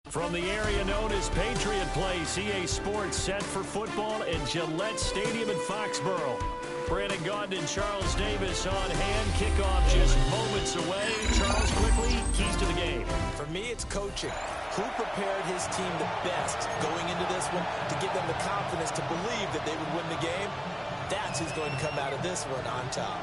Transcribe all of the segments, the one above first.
From the area known as Patriot Place, EA Sports set for football at Gillette Stadium in Foxborough. Brandon Gaudin and Charles Davis on hand. Kickoff just moments away. Charles, quickly, keys to the game. For me, it's coaching. Who prepared his team the best going into this one to give them the confidence to believe that they would win the game? That's who's going to come out of this one on top.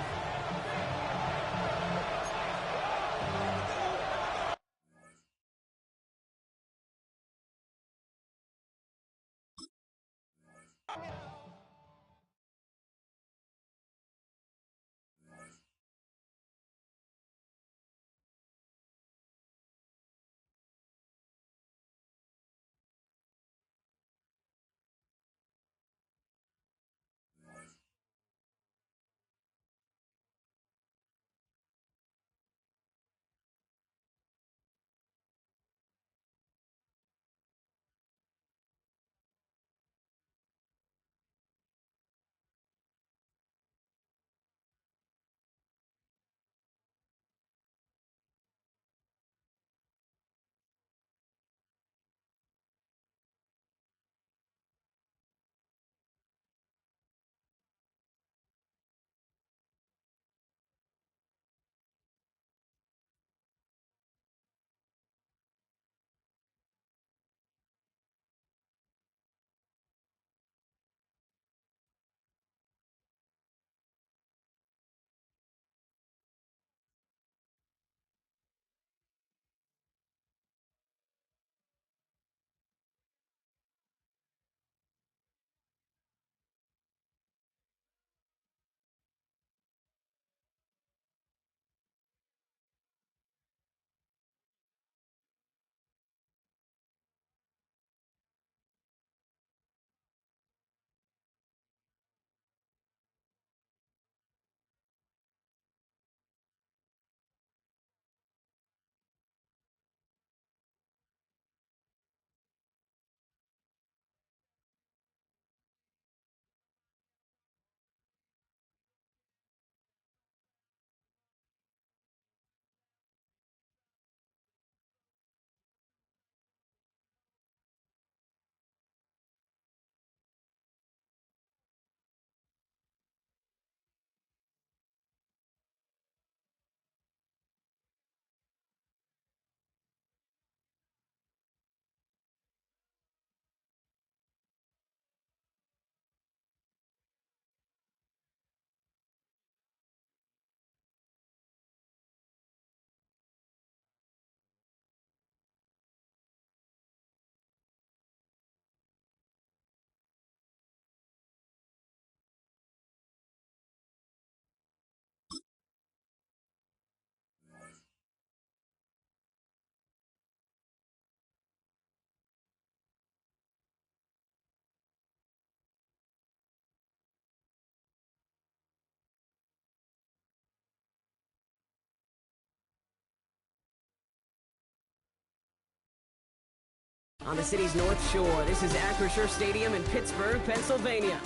On the city's North Shore, this is Acrisure Stadium in Pittsburgh, Pennsylvania.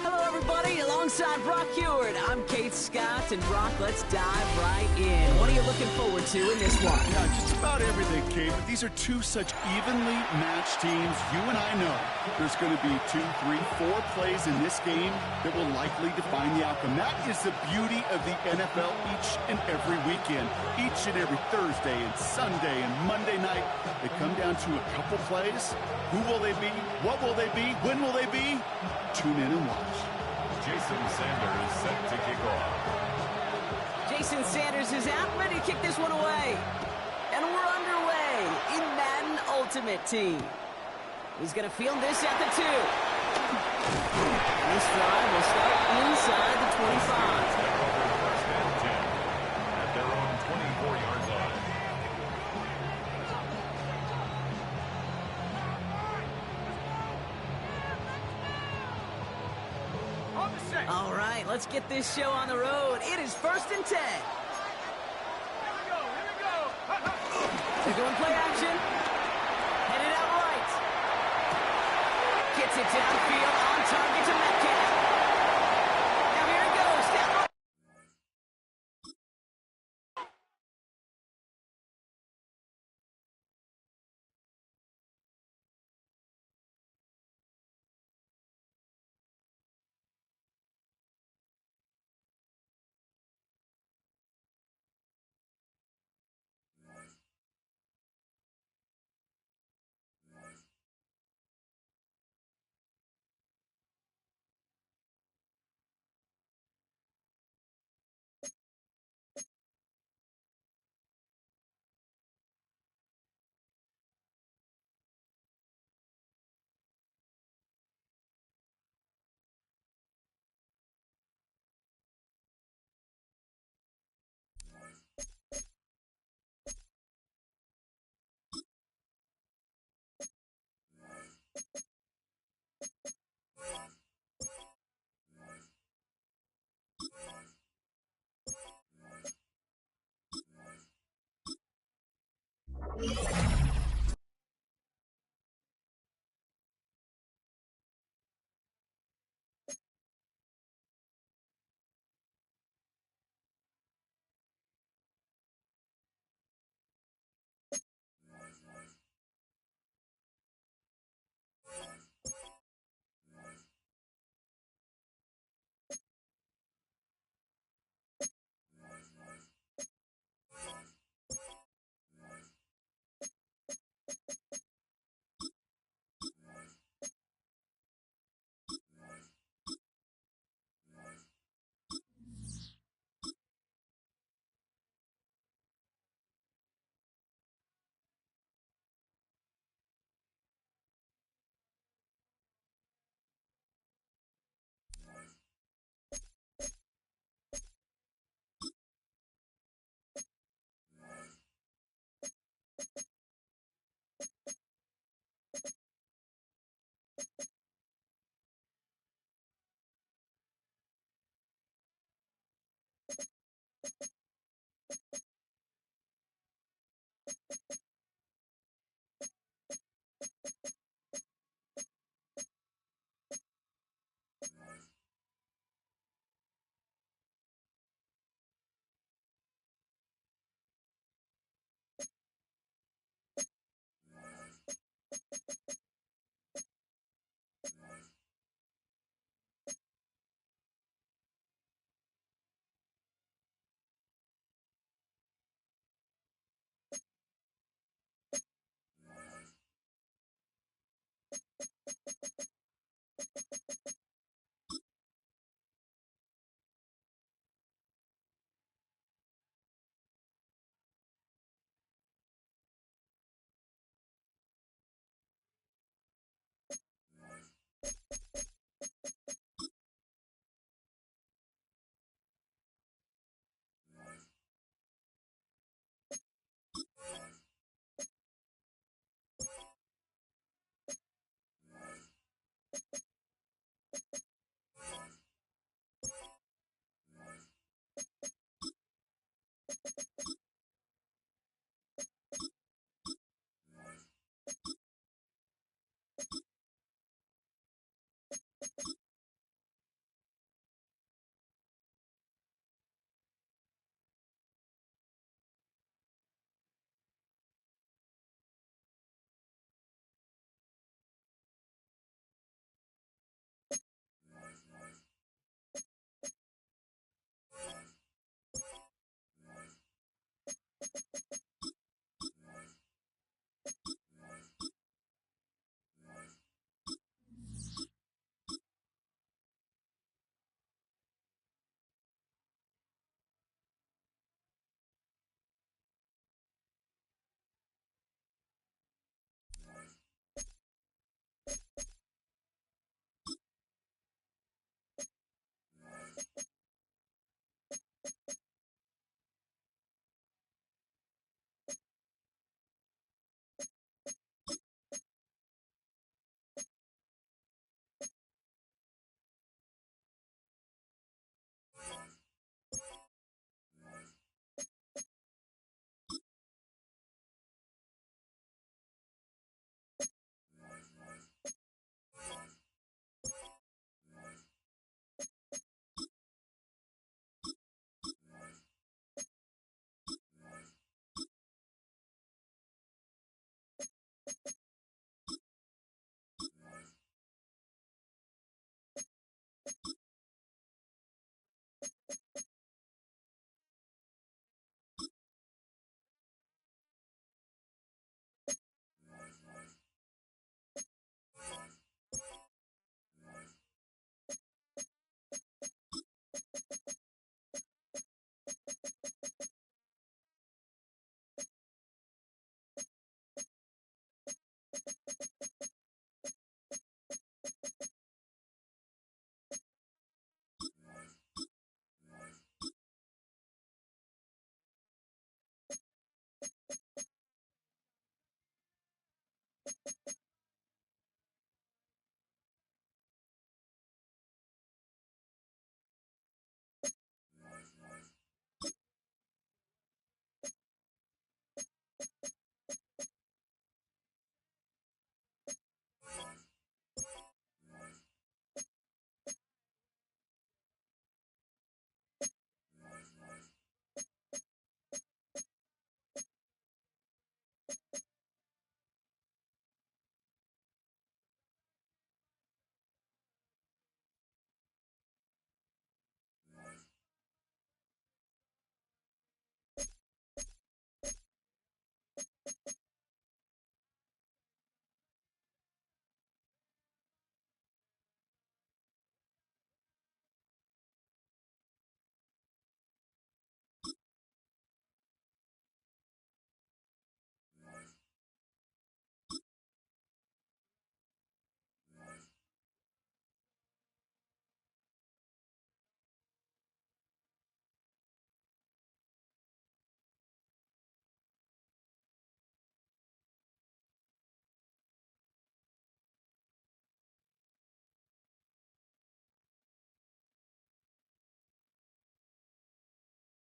Hello, everybody. Alongside Brock Heward, I'm Kate Scott, and Brock, let's dive right in. What are you looking forward to in this one? Yeah, just about everything, Kate, but these are two such evenly matched teams. You and I know there's going to be 2, 3, 4 plays in this game that will likely define the outcome. That is the beauty of the NFL each and every weekend. Each and every Thursday and Sunday and Monday night, they come down to a couple plays. Who will they be? What will they be? When will they be? Tune in and watch. Jason Sanders set to kick off. Jason Sanders is out, ready to kick this one away. And we're underway in Madden Ultimate Team. He's going to field this at the 2. This drive will start inside the 25. First and 10 at their own 24-yard line. All right, let's get this show on the road. It is 1st and 10. They're doing play action. Headed out right. Gets it downfield on target to Metcalf. Now here it goes. Down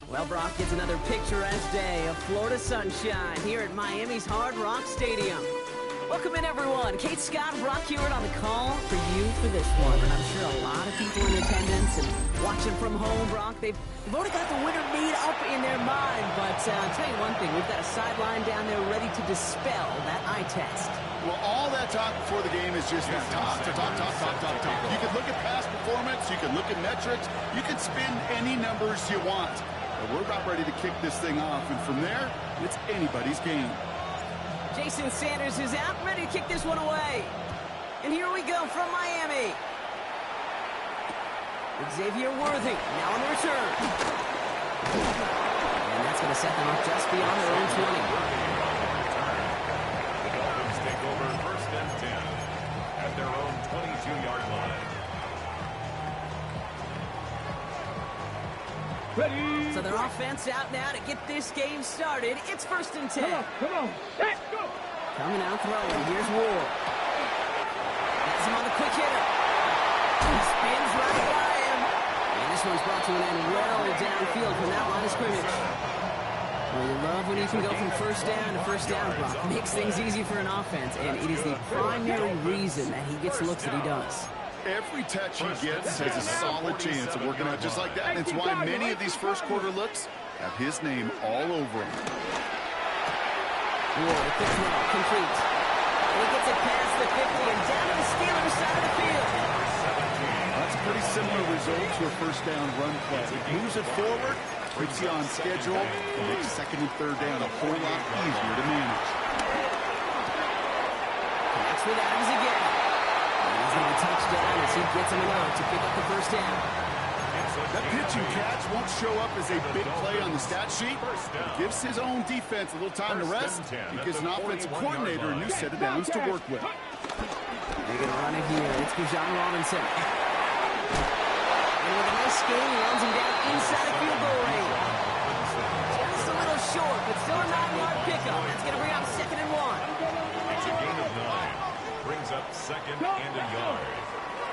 Well, Brock, it's another picturesque day of Florida sunshine here at Miami's Hard Rock Stadium. Welcome in, everyone. Kate Scott, Brock Hewitt on the call for you for this one. And I'm sure a lot of people in attendance and watching from home, Brock, they've already got the winner made up in their mind. But I'll tell you one thing, we've got a sideline down there ready to dispel that eye test. Well, all that talk before the game is just top. You can look at past performance, you can look at metrics, you can spin any numbers you want. But we're about ready to kick this thing off, and from there, it's anybody's game. Jason Sanders is out, ready to kick this one away. And here we go from Miami. Xavier Worthy, now on the return. And that's going to set them up just beyond their own 20. The Dolphins take over 1st and 10 at their own 22-yard line. Ready. So their offense out now to get this game started. It's 1st and 10. Come on. Let's go. Coming out throwing. Here's Ward. Gets him on the quick hitter. He spins right by him. And this one's brought to an end well downfield from that line of scrimmage. Well, you love when you can go from first down to first down, Brock. Makes things easy for an offense, and it is the primary reason that he gets looks that he does. Every touch he gets has a solid chance of working out just like that, and it's why many of these first quarter looks have his name all over them. Ward, a quick throw, complete. And he gets it past the 50 and down to the Steelers' side of the field. That's a pretty similar result to a first down run play. It moves it forward, keeps you on schedule, and makes 2nd and 3rd down a whole lot easier to manage. Connects with Adams again. He's going to touchdown as he gets him enough to pick up the first down. That pitch and catch won't show up as a big play on the stat sheet. It gives his own defense a little time to rest. It gives an offensive coordinator a new set of downs to work with. They're going to run it here. It's Bijan Robinson. And with a nice game, he runs him down inside the field goal range. Just a little short, but still a 9-yard pickup. That's going to bring up 2nd and 1. It's a gain of 9. Brings up 2nd and a yard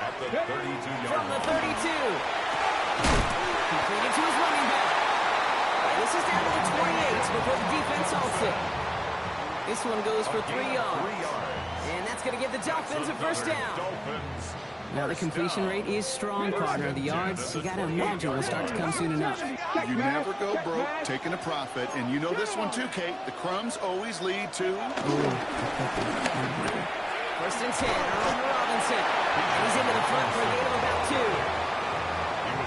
at the 32-yard From the line. 32. Completed to his running back. And this is down to the 28 before the defense halts it. This one goes for 3 yards. And that's going to give the Dolphins a first down. Now the completion rate is strong, partner. The yards, you got to imagine, will start to come soon enough. You never go broke taking a profit, and you know this one too, Kate. The crumbs always lead to... 1st and 10, Earl Robinson. And he's into the front for a gain of about 2.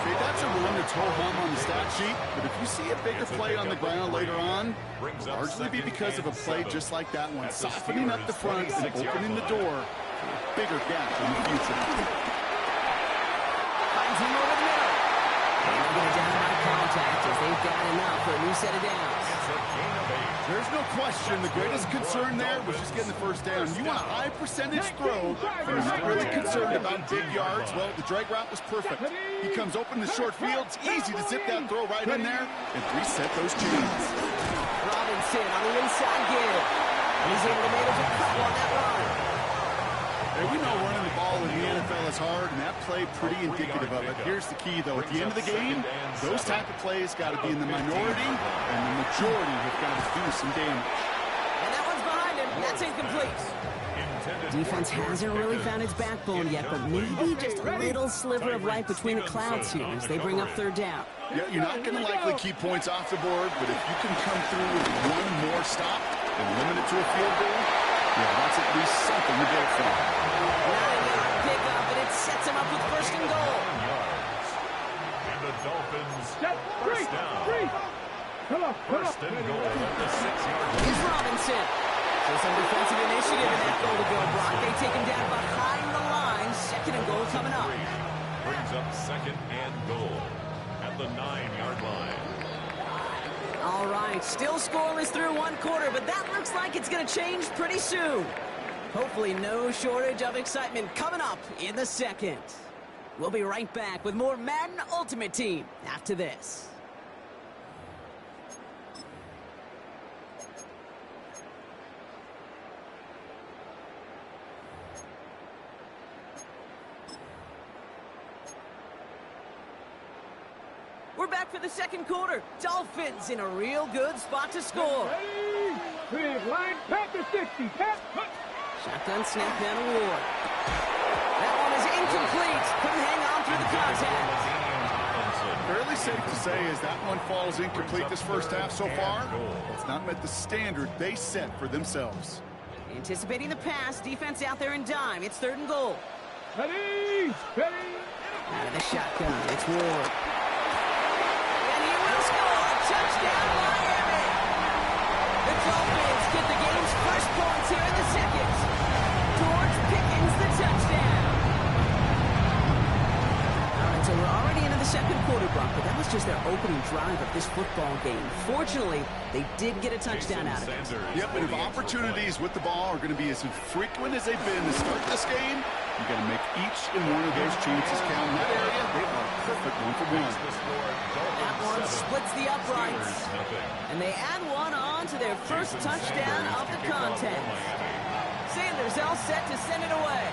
Okay, that's a run that's ho-hum on the stat sheet, but if you see a bigger play on the ground later on, it'll largely be because of a play just like that one, softening up the front and opening the door for a bigger gap in the future. Finds him over the middle. And they're going to down by contact as they've got enough for a new set of downs. There's no question the greatest concern there was just getting the first down. You want a high percentage throw, but you're not really concerned about big yards. Well, the drag route was perfect. He comes open the short field. It's easy to zip that throw right in there and reset those chains. Robinson on the inside give. And he's able to manage a couple on that run. Hey, we know running the ball in the NFL is hard, and that play pretty indicative of it. Here's the key, though. At the end of the game, those type of plays got to be in the minority, and the majority have got to do some damage. And that one's behind him. That's incomplete. Defense hasn't really found its backbone yet, but maybe just a little sliver of light between the clouds here as they bring up 3rd down. Yeah, you're not going to likely keep points off the board, but if you can come through with one more stop and limit it to a field goal, yeah, that's at least something to build for. 9-yard pickup, and it sets him up with 1st and goal. And the Dolphins First down. Come on. 1st and goal at the 6-yard line. Here's Robinson. So some defensive initiative in that goal to go. Brock, they take him down behind the line. 2nd and goal coming up. Brings up 2nd and goal at the 9-yard line. All right, still scoreless through 1 quarter, but that looks like it's going to change pretty soon. Hopefully no shortage of excitement coming up in the 2nd. We'll be right back with more Madden Ultimate Team after this. We're back for the second quarter. Dolphins in a real good spot to score. Ready? Big line, pat to 60. Pat. Shotgun snap down to Ward. That one is incomplete. Couldn't hang on through the contact. Fairly safe to say as that one falls incomplete this first half so far, it's not met the standard they set for themselves. Anticipating the pass, defense out there in dime. It's 3rd and goal. Ready? Ready? Out of the shotgun, it's Ward. And he will score! Touchdown, Miami! The Dolphins get the game's first points here in the second. George Pickens, the touchdown. All right, so we're already into the second quarter, Brock, but that was just their opening drive of this football game. Fortunately, they did get a touchdown out of it. Yep, and if opportunities with the ball are going to be as infrequent as they've been to start this game, you got to make each and one of those chances count. In that area, they are a perfect 1-for-1. That one splits the uprights. And they add one on to their first touchdown of the contest. Sanders all set to send it away.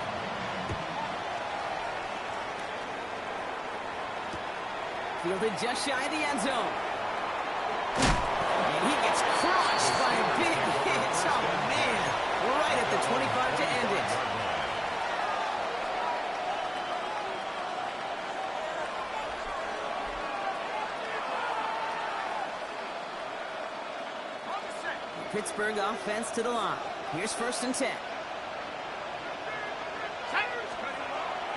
Fielded just shy of the end zone. And he gets crushed by a big hit. Oh, man. Right at the 25 to end it. Pittsburgh offense to the line. Here's 1st and 10.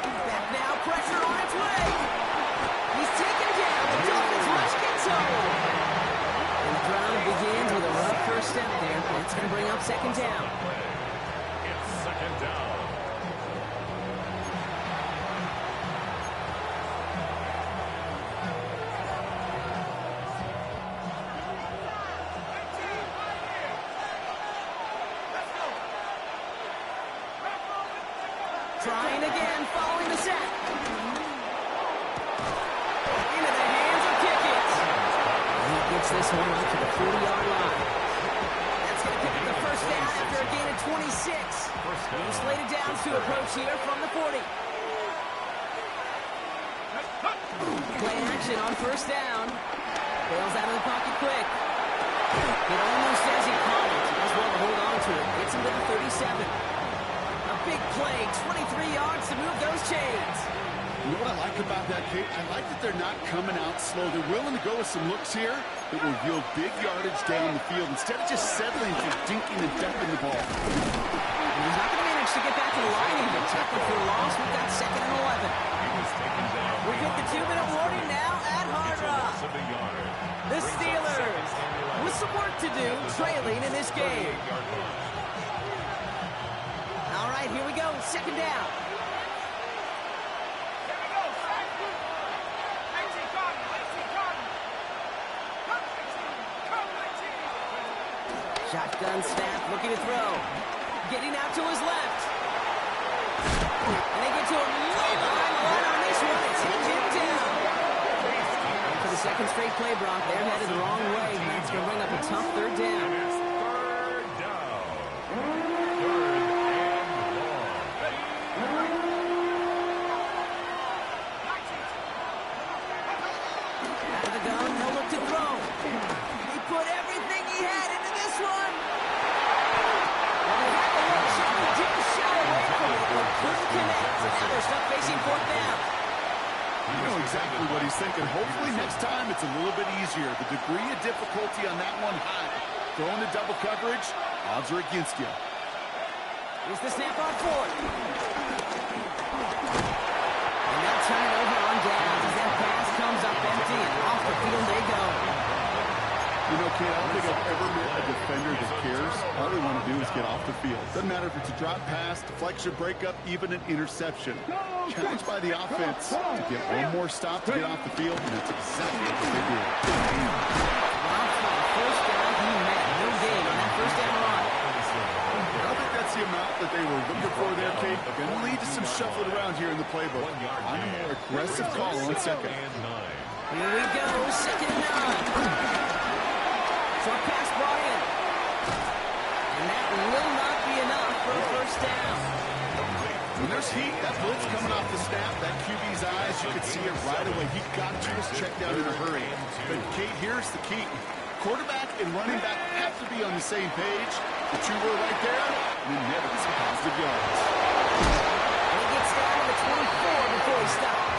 Back now, pressure on its way. He's taken down. The Dolphins rush gets home. And the drive begins with a rough first step there. That's going to bring up 2nd down. It's 2nd down. Trying again, following the sack. Into the hands of Pickens. He gets this one up to the 40-yard line. That's going to pick up the first down after a gain of 26. He's slated downs to approach here from the 40. Play action on 1st down. Bails out of the pocket quick. It almost says he caught it. He does well to hold on to it. Gets him to the 37. Big play, 23 yards to move those chains. You know what I like about that, Kate? I like that they're not coming out slow. They're willing to go with some looks here that will yield big yardage down the field instead of just settling for dinking and dumping the ball. And he's not going to manage to get back to the line even. Tackle for a loss. We've got 2nd and 11. We get the 2-minute warning now at Hard Rock. The Steelers with some work to do, trailing in this game. All right, here we go. 2nd down. Shotgun snap, looking to throw. Getting out to his left. And they get to a low line run on this one. It's hit him down. And for the 2nd straight play, Brock, they're headed the wrong way. That's going to bring up a tough 3rd down. Exactly what he's thinking. Hopefully next time it's a little bit easier. The degree of difficulty on that one high. Throwing to double coverage, odds are against you. Here's the snap on 4th. And they'll turn it over on downs as that pass comes up empty and off the field they go. You know, Kate, I don't think I've ever met a defender that cares. All they want to do is get off the field. Doesn't matter if it's a drop pass, deflection, breakup, even an interception. Challenged by the offense to get one more stop to get off the field, and that's exactly what they did. First down, he met no gain on that 1st down run. I don't think that's the amount that they were looking for there, Kate. Going to lead to some shuffling around here in the playbook. On a more aggressive call on 2nd. Here we go, 2nd and 9. Short pass brought in. And that will not be enough for a 1st down. When there's heat, that blitz coming off the snap, that QB's eyes, you could see it right away. He got to his check down in a hurry. But, Kate, here's the key. Quarterback and running back have to be on the same page. The two were right there, and then net some positive yards. And he gets down to the 24 before he stops.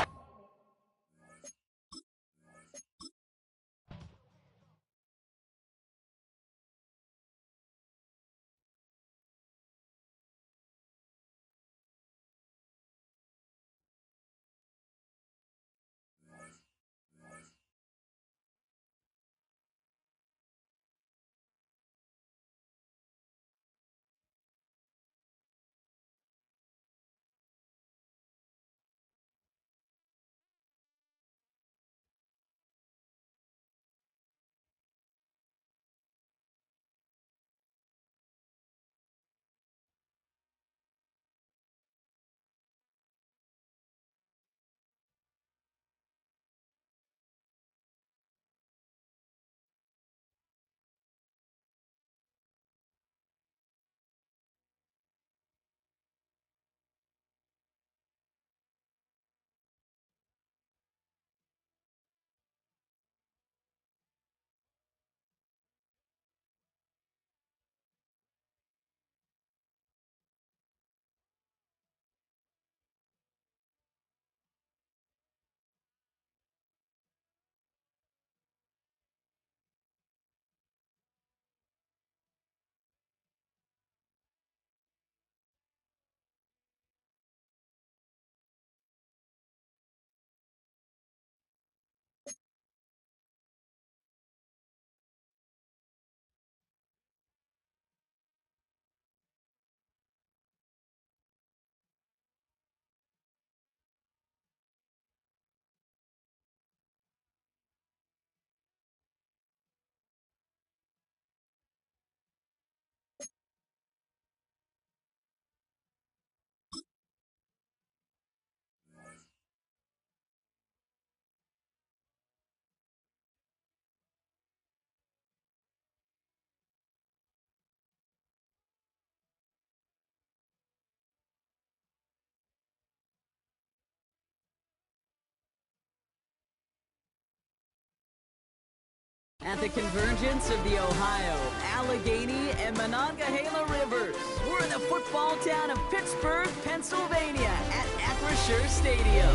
At the convergence of the Ohio, Allegheny, and Monongahela Rivers, we're in the football town of Pittsburgh, Pennsylvania, at Acrisure Stadium.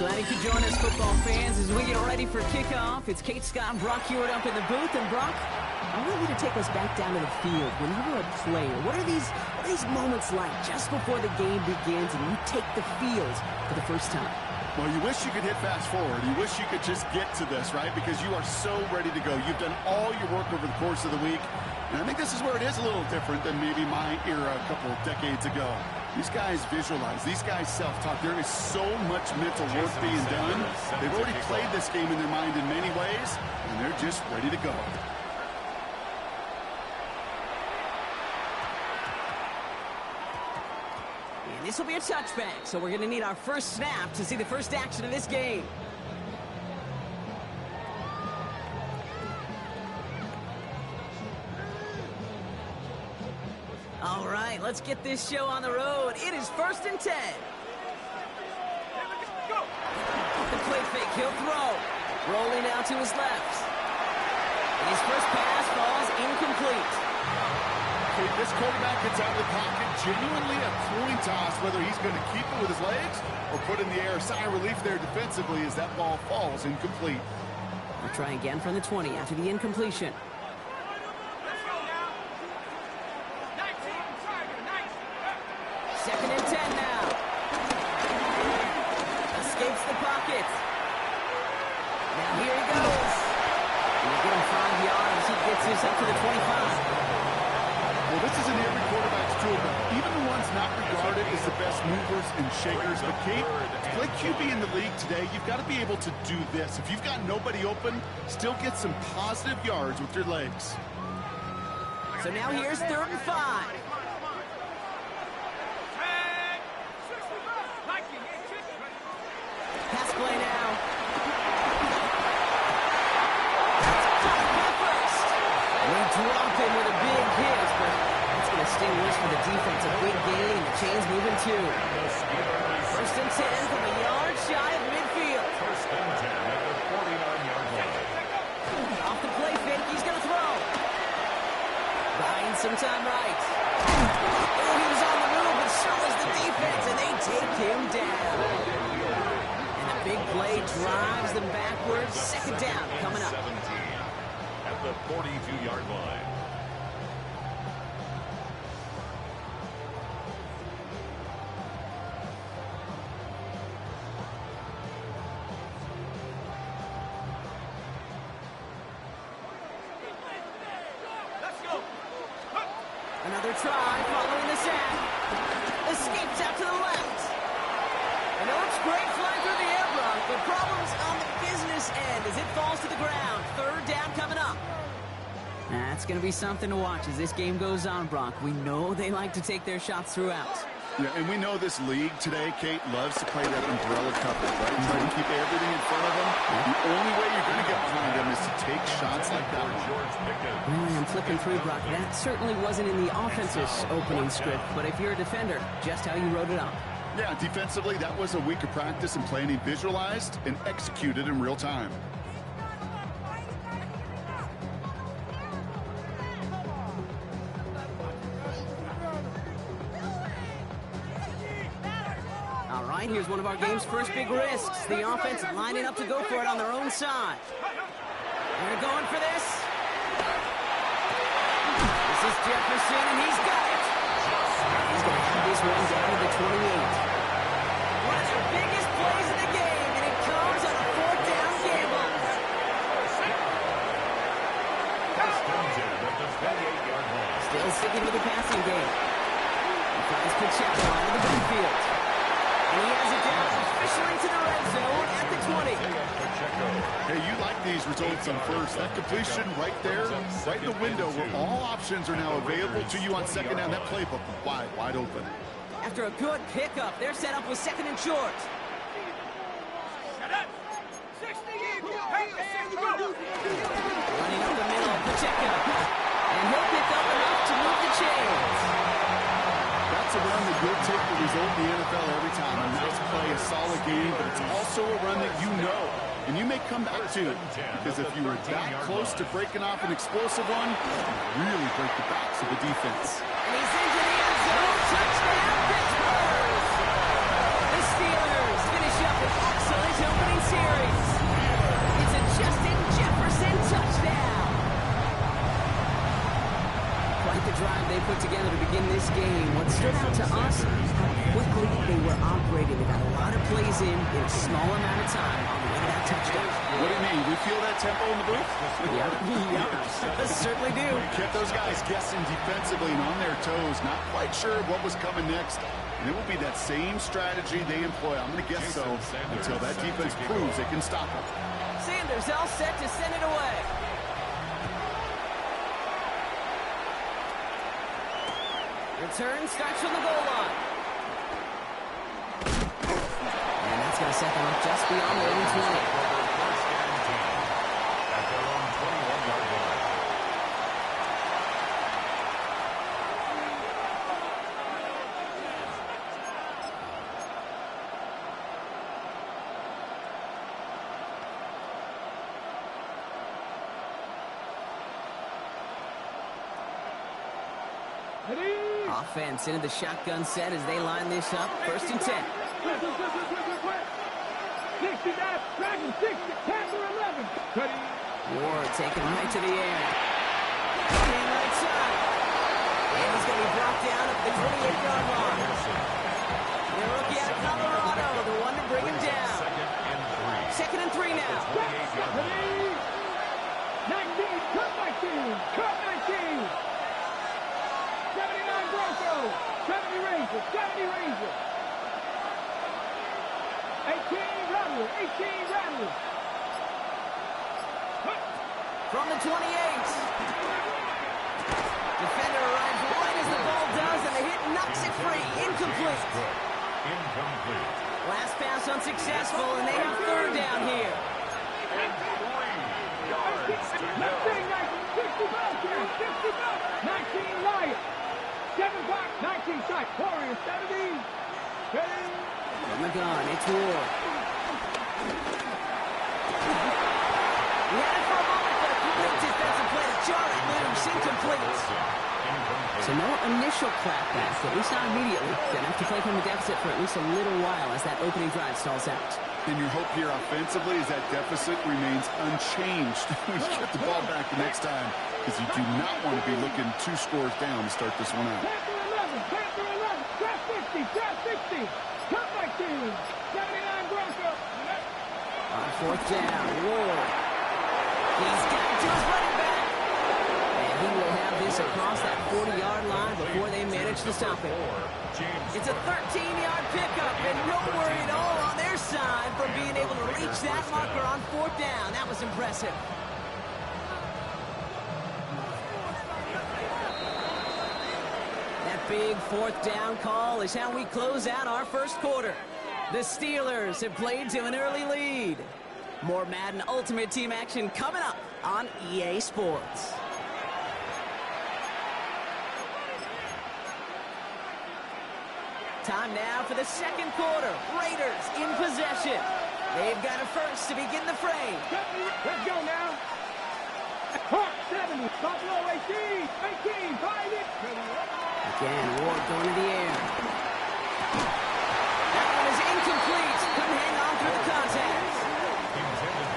Glad you could join us, football fans, as we get ready for kickoff. It's Kate Scott and Brock Hewitt up in the booth. And Brock, I want you to take us back down to the field. When you were a player, what are these moments like just before the game begins and you take the field for the first time? Well, you wish you could hit fast forward. You wish you could just get to this, right? Because you are so ready to go. You've done all your work over the course of the week. And I think this is where it is a little different than maybe my era a couple of decades ago. These guys visualize. These guys self-talk. There is so much mental work being done. They've already played this game in their mind in many ways, and they're just ready to go. And this will be a touchback, so we're going to need our first snap to see the first action of this game. All right, let's get this show on the road. It is 1st and 10. The play fake, he'll throw. Rolling out to his left. His first pass falls incomplete. Okay, this quarterback gets out of the pocket, genuinely a coin toss, whether he's going to keep it with his legs or put in the air. Sigh of relief there defensively as that ball falls incomplete. We'll try again from the 20 after the incompletion. Second and 10 now. Escapes the pocket. Now here he goes. He'll get him 5 yards. He gets this up to the 25. Well, this isn't every quarterback's tool, but even the ones not regarded as the best movers and shakers. But, Kate, to play QB in the league today, you've got to be able to do this. If you've got nobody open, still get some positive yards with your legs. So now here's 3rd and 5. Pass play now. We drop him with a big hit, but it's and a sting worse for the defense. A big gain, and the chain's moving too. First and 10 from a yard shy of midfield. First and 10 at the 49-yard line. Off the play fake, he's going to throw. Buying some time right. Oh, he was on the move, but so was the defense, and they take him down. And a big play drives them backwards. Second down coming up. 17 at the 42-yard line. Another try following the sack. Escapes out to the left. And it looks great flying through the air, Brock, but problems on the business end as it falls to the ground. Third down coming up. That's going to be something to watch as this game goes on, Brock. We know they like to take their shots throughout. Yeah, and we know this league today, Kate, loves to play that umbrella coverage, right? Try to keep everything in front of them. The only way you're going to get behind them is to take shots like that one. Really, I'm flipping through, Brock. That certainly wasn't in the offense's opening script, but if you're a defender, just how you wrote it up. Yeah, defensively, that was a week of practice and planning visualized and executed in real time. All right, here's one of our game's first big risks. The offense lining up to go for it on their own side. They're going for this. This is Jefferson, and he's got it. He's going to have this one down to the 28. One of their biggest plays of the game, and it comes on a fourth down gamble. Still sticking with the passing game. He finds Pacheco out of the backfield. And he has it down officially to the red zone at the 20. Hey, you like these results on first. That completion right there, right in the window where all options are now available to you on second down. That playbook wide open. After a good pickup, they're set up with second and short. Running up the middle, Pacheco. And he'll pick up enough to move the chains. That's a run that will take the result in the NFL every time. A nice play, a solid game, but it's also a run that you know and you may come back to, because if you were that close to breaking off an explosive one, you really break the backs of the defense. And he's into the end zone. Touchdown, Pittsburgh! The Steelers finish up an excellent opening series. It's a Justin Jefferson touchdown. Quite the drive they put together to begin this game. What stood out to us, how quickly they were operating. They got a lot of plays in a small amount of time on the way to that touchdown. What do you mean? We feel that tempo in the booth? Yeah, certainly do. Kept those guys guessing defensively and on their toes, not quite sure what was coming next. And it will be that same strategy they employ, I'm going to guess so, until that defense proves they can stop them. Sanders all set to send it away. Return starts from the goal line. And that's going to set them up just beyond their own 20. At their own 21-yard line. Offense into the shotgun set as they line this up. First and 10. 60, Dragon 60, Panther 11. Ready. Ward taken right to the air. Running right side. And he's going to be brought down at the 28-yard line. The rookie out of Colorado, the one to bring him down. Second and three now. Ready. 19, cut 19, cut 19. 79 Broncos, 70 Rangers, 70 Rangers. 18 Rattlers, 18 Rattlers. From the 28. Defender arrives right as the ball does, and the hit knocks it free. Incomplete. Incomplete. Last pass unsuccessful, and they have third down here. 3 yards to go. 19, 60 Broncos, 60 Broncos, 19 Lions. Warriors 70. Ready? From the gun, it's Ward. He had it for a moment, but a complete defensive play to jar it loose, incomplete. So no initial clapback, at least not immediately. Gonna have to play from the deficit for at least a little while as that opening drive stalls out. And your hope here offensively is that deficit remains unchanged when you get the ball back the next time, because you do not want to be looking 2 scores down to start this one out. Panther 11. Draft 60. Draft 60. Cut my team. 79 Broncos. On 4th down, Ward. He's got it to his running back. And he will have this across that 40-yard line before they manage to stop him. It's a 13-yard pickup, and no worry at all on their side from being able to reach that marker on 4th down. That was impressive. That big 4th down call is how we close out our first quarter. The Steelers have played to an early lead. More Madden Ultimate Team action coming up on EA Sports. Time now for the second quarter. Raiders in possession. They've got it first to begin the frame. Let's go now. Hawk 70. Buffalo 18. 18. Find it. Again, Ward going to the air. That one is incomplete. Couldn't hang on through the contact.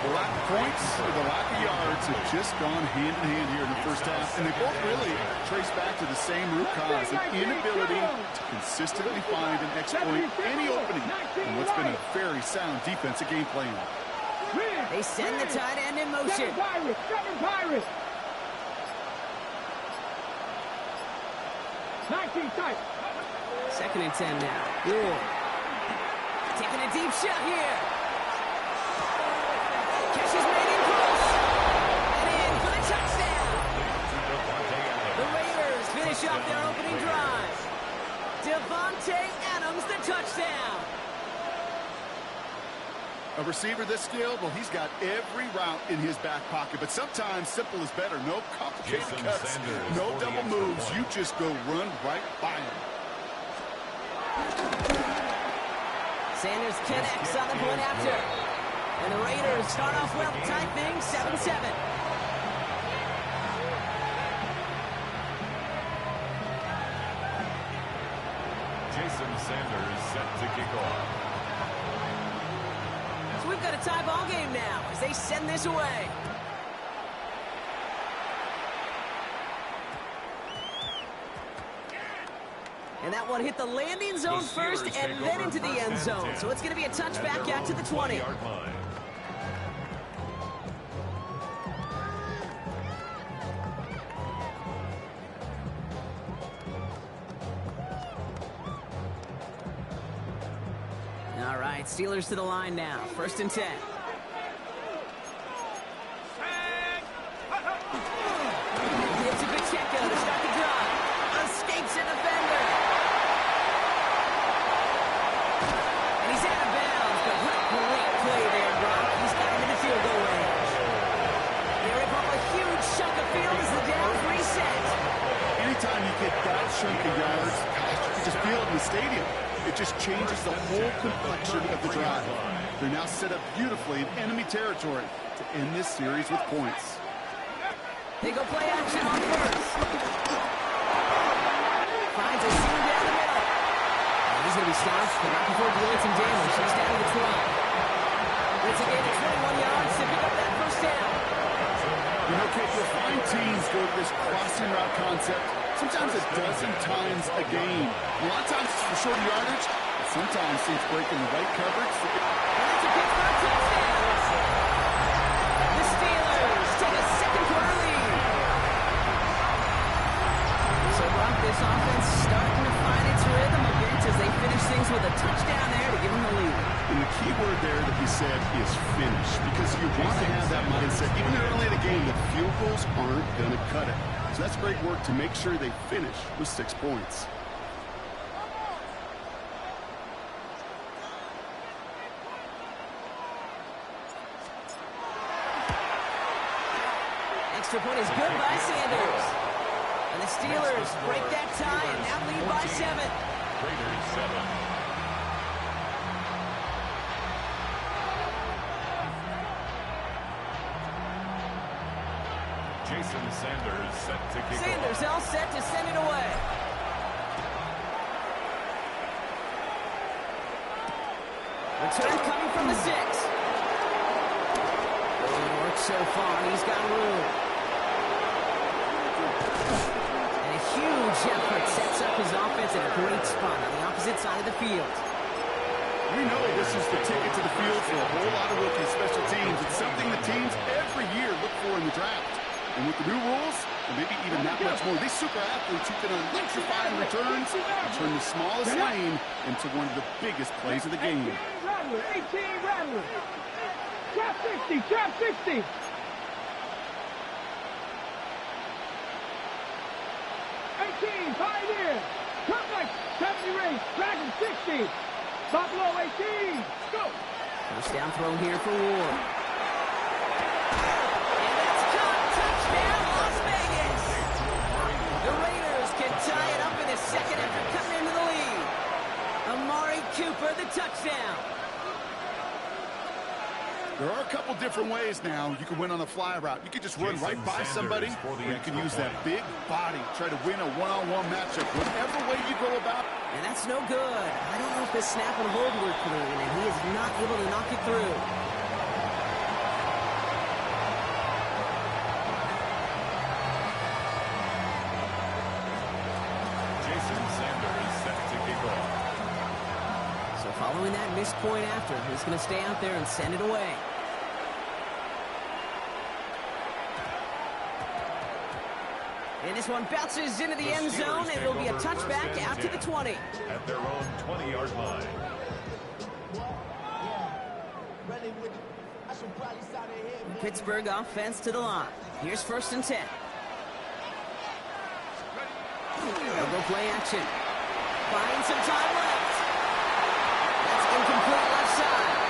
The lack of points or the lack of yards have just gone hand in hand here in the first half, and they both really trace back to the same root cause, an inability to consistently find and exploit any opening in what's been a very sound defensive game plan. They send the tight end in motion. Seven Pirates. 19 tight. 2nd and 10 now. Ward taking a deep shot here. Catch is made in close. And in for the touchdown. The Raiders finish off their opening drive. Devontae Adams, the touchdown. A receiver this skilled, well, he's got every route in his back pocket, but sometimes simple is better. No complicated cuts, no double moves. You just go run right by him. Sanders connects on the point after. And the Raiders start off well, tight thing, 7-7. Jason Sanders set to kick off. So we've got a tie ball game now as they send this away. And that one hit the landing zone first and then into the end zone. So it's going to be a touchback out to the 20. All right, Steelers to the line now. 1st and 10. It's a Pacheco to start the drive. Escapes a defender. And he's out of bounds, but what a great play there, Brock. He's got him in the field goal range. They rip up a huge chunk of field as the downs reset. Anytime you get that chunk of yards, you just feel it in the stadium. It just changes the whole complexion of the drive. They're now set up beautifully in enemy territory to end this series with points. They go play action on first. Finds a seam down the middle. And he's going to be stopped, but not before doing some damage. He's down to the 12. It's a gain of 21 yards to pick up that first down. You know, Kate, you'll find teams go to this crossing route concept sometimes a dozen times a game. A lot of times it's for shorter yardage, but sometimes teams breaking the right coverage. And that's a Pittsburgh touchdown. The Steelers take a second quarter lead. So Brock, this offense starting to find its rhythm a bit as they finish things with a touchdown there to give them the lead. And the key word there that you said is finish, because you want to have that mindset. Even early in the game, the field goals aren't going to cut it. So that's great work to make sure they finish with 6 points. Extra point is good by Sanders. And the Steelers break that tie and now lead by 7. Raiders 7. Jason Sanders set to kick off. Sanders all set to send it away. Return coming from the 6. It works so far, and he's got room. And a huge effort sets up his offense in a great spot on the opposite side of the field. We know this is the ticket to the field for a whole lot of rookie special teams. It's something the teams every year look for in the draft. And with the new rules, and maybe even that much more, these super athletes who can electrify in returns and turn the smallest lane into one of the biggest plays of the game. 18 Rattler. Trap 60, trap 60. 18, Pioneer. Trap like 70 race, Dragon 60. Buffalo 18, go. First down throw here for Ward. And that's caught. Touchdown, Las Vegas. The Raiders can tie it up in the second after coming into the lead. Amari Cooper, the touchdown. There are a couple different ways now you can win on a fly route. You can just run right by somebody, or you can use that big body, try to win a one-on-one matchup. Whatever way you go about. And that's no good. I don't know if the snap and hold were clean, and he is not able to knock it through. Jason Sanders set to kick off. So following that missed point after, he's going to stay out there and send it away. And this one bounces into the end zone, and it'll be a touchback out to the 20. At their own 20-yard line. Pittsburgh offense to the line. Here's 1st and 10. They'll go play action. Find some time left. That's incomplete left side.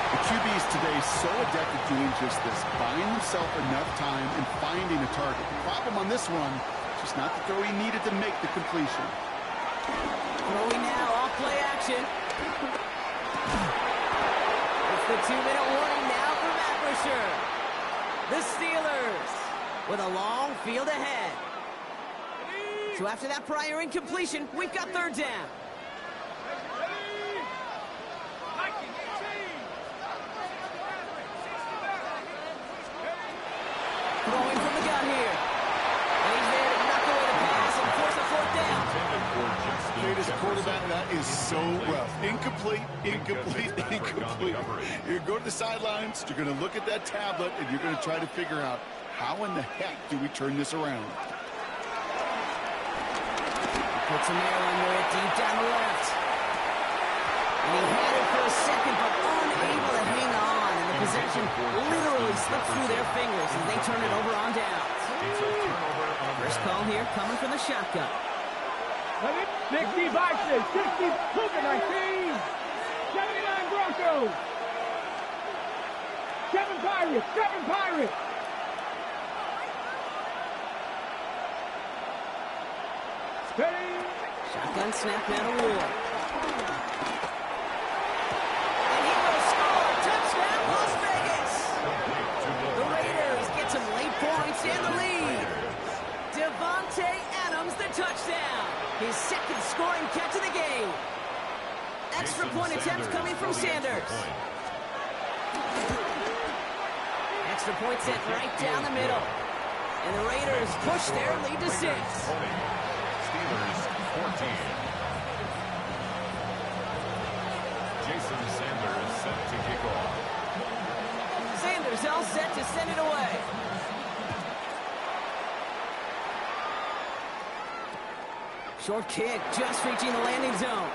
The QBs today so adept at doing just this, buying himself enough time and finding a target. The problem on this one, just not the throw he needed to make the completion. Throwing now, off play action. It's the 2-minute warning now for Acrisure. The Steelers with a long field ahead. So after that prior incompletion, we've got 3rd down. Throwing from the gun here. And he's there to knock away the pass and force a 4th down. As a quarterback, that is so rough. Incomplete, incomplete, incomplete. You're going to the sidelines, you're going to look at that tablet, and you're going to try to figure out how in the heck do we turn this around. Puts him there under it, deep down the left. And he had it for a second, but unable to hang on. And the possession literally slipped through their fingers as they turn it over on downs. First call here coming from the shotgun. 60 Bison, 60 Cougar 19, 79 Broncos, 7 Pirates, 7 Pirates. Steady. Shotgun snap now to Ward. And he will score. Touchdown, Las Vegas. The Raiders get some late points and the lead. Devontae Adams, the touchdown. His 2nd scoring catch of the game. Extra point attempt coming from Sanders. Extra point sent right down the middle. And the Raiders push their lead to 6. Steelers 14. Jason Sanders set to kick off. Sanders all set to send it away. Short kick, just reaching the landing zone.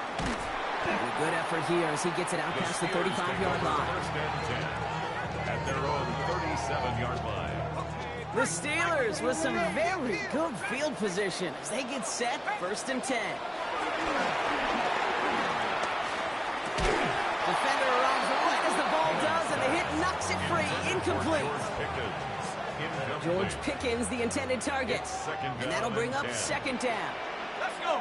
And a good effort here as he gets it out past the 35-yard line. 1st and 10 at their own 37-yard line. The Steelers with some very good field position as they get set, 1st and 10. Defender runs right as the ball does, and the hit knocks it free, incomplete. George Pickens, the intended target. And that'll bring up 2nd down. Let's go.